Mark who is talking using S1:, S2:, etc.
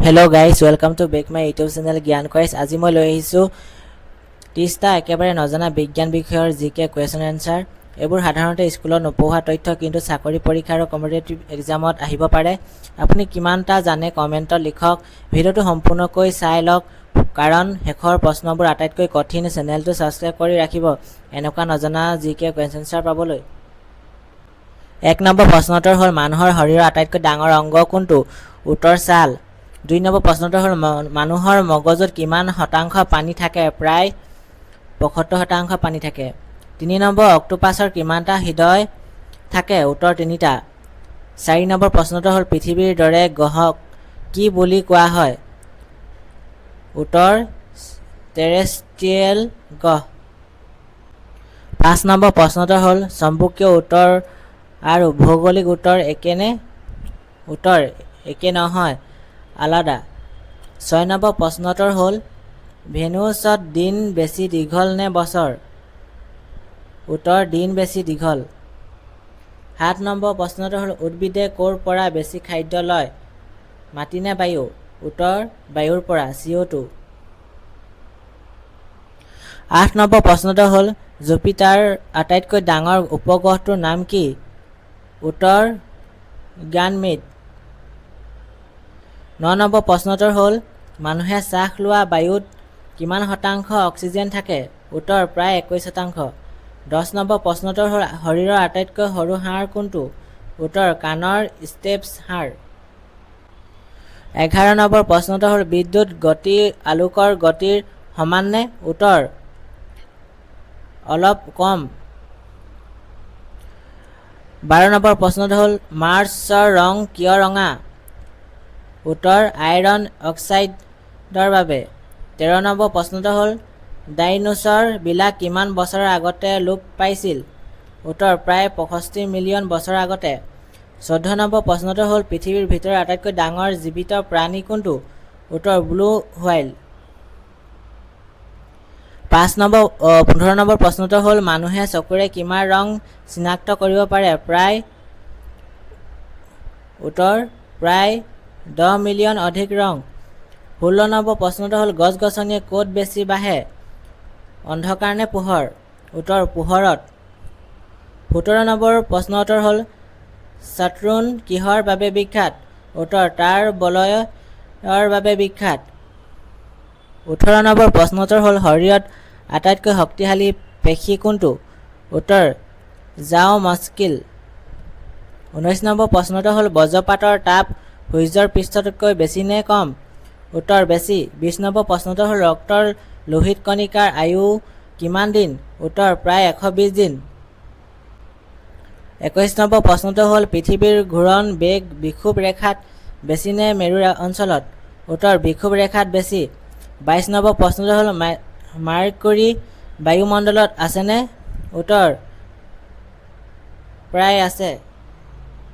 S1: Hello' guys, welcome to back my YouTube channel Gyan quiz. আজি মই লৈ আহিছোঁ 30টা একেবাৰে নজনা বিজ্ঞান বিষয়ৰ জিকে কুৱেশ্যন এনচাৰ। এইবোৰ সাধাৰণতে স্কুলত নপঢ়া তথ্য, কিন্তু চাকৰি পৰীক্ষা আৰু কম্পিটিটিভ এক্সামত আহিব পাৰে। আপুনি কিমানটা জানে কমেণ্টত লিখক। ভিডিঅ'টো সম্পূৰ্ণকৈ চাই লওক, কাৰণ শেষৰ প্ৰশ্নবোৰ আটাইতকৈ কঠিন। চেনেলটো ছাবস্ক্ৰাইব কৰি ৰাখিব এনেকুৱা নজনা জিকে কুৱেশ্যন এনচাৰ পাবলৈ। 1 নম্বৰ প্ৰশ্নটো হ'ল, মানুহৰ শৰীৰৰ আটাইতকৈ ডাঙৰ অংগ কোনটো? উত্তৰ ছাল। 2 নম্বৰ প্ৰশ্নটো হ'ল, মানুহৰ মগজুত কিমান শতাংশ পানী থাকে? প্ৰায় 75% পানী থাকে। 3 নম্বৰ, অক্টোপাছৰ কিমানটা হৃদয় থাকে? উত্তৰ 3টা। 4 নম্বৰ প্ৰশ্নটো হ'ল, পৃথিৱীৰ দৰে গ্ৰহক কি বুলি কোৱা হয়? উত্তৰ টেৰেষ্ট্ৰিয়েল গ্ৰহ। 5 নম্বৰ প্ৰশ্নটো হ'ল, চুম্বকীয় উত্তৰ আৰু ভৌগোলিক উত্তৰ একেনে? উত্তৰ একে নহয়, আলাদা। 6 নম্বৰ প্ৰশ্নটোৰ হ'ল, ভেনুছত দিন বেছি দীঘল নে বছৰ? উত্তৰ দিন বেছি দীঘল। 7 নম্বৰ প্ৰশ্নটো হ'ল, উদ্ভিদে ক'ৰ পৰা বেছি খাদ্য লয়? মাটি নে বায়ু? উত্তৰ বায়ুৰ পৰা, CO2। 8 নম্বৰ প্ৰশ্নটো হ'ল, জুপিটাৰ আটাইতকৈ ডাঙৰ উপগ্ৰহটোৰ নাম কি? উত্তৰ গানমেড। 9 নম্বৰ প্ৰশ্নটোৰ হ'ল, মানুহে শ্বাস লোৱা বায়ুত কিমান শতাংশ অক্সিজেন থাকে? উত্তৰ প্ৰায় 21%। 10 নম্বৰ প্ৰশ্নটোৰ হ'ল, শৰীৰৰ আটাইতকৈ সৰু হাড় কোনটো? উত্তৰ কাণৰ ষ্টেপছ হাড়। 11 নম্বৰ প্ৰশ্নটো হ'ল, বিদ্যুৎ গতি আলোকৰ গতিৰ সমান নে? উত্তৰ অলপ কম। 12 নম্বৰ প্ৰশ্নটো হ'ল, মাৰ্চৰ ৰং কিয় ৰঙা? উত্তৰ আইৰণ অক্সাইডৰ বাবে। 13 নম্বৰ প্ৰশ্নটো হ'ল, ডাইনোছৰ বিলাক কিমান বছৰৰ আগতে লোপ পাইছিল? উত্তৰ প্ৰায় 65 মিলিয়ন বছৰ আগতে। 14 নম্বৰ প্ৰশ্নটো হ'ল, পৃথিৱীৰ ভিতৰত আটাইতকৈ ডাঙৰ জীৱিত প্ৰাণী কোনটো? উত্তৰ ব্লু হোৱাইল। 15 নম্বৰ প্ৰশ্নটো হ'ল, মানুহে চকুৰে কিমান ৰং চিনাক্ত কৰিব পাৰে? উত্তৰ প্ৰায় 10 মিলিয়ন অধিক ৰং। 16 নম্বৰ প্ৰশ্নটো হ'ল, গছ গছনিয়ে ক'ত বেছি বাঢ়ে? অন্ধকাৰ নে পোহৰ? উত্তৰ পোহৰত। 17 নম্বৰ প্ৰশ্নটো হ'ল, শাটৰুণ কিহৰ বাবে বিখ্যাত? উত্তৰ তাৰ বলয়ৰ বাবে বিখ্যাত। 18 নম্বৰ প্ৰশ্নটো হ'ল, শৰীৰত আটাইতকৈ শক্তিশালী পেশী কোনটো? উত্তৰ জাও মাস্কিল। 19 নম্বৰ প্ৰশ্নটো হ'ল, বজ্ৰপাতৰ তাপ সূৰ্যৰ পৃষ্ঠতকৈ বেছি নে কম? উত্তৰ বেছি। 20 নম্বৰ প্ৰশ্নটো হ'ল, ৰক্তৰ লোহিত কণিকাৰ আয়ু কিমান দিন? উত্তৰ প্ৰায় 120 দিন। 21 নম্বৰ প্ৰশ্নটো হ'ল, পৃথিৱীৰ ঘূৰণ বেগ বিষুৱ ৰেখাত বেছি নে মেৰু অঞ্চলত? উত্তৰ বিষুৱ ৰেখাত বেছি। 22 নম্বৰ প্ৰশ্নটো হ'ল, মাৰ্কুৰী বায়ুমণ্ডলত আছেনে? উত্তৰ প্ৰায় আছে।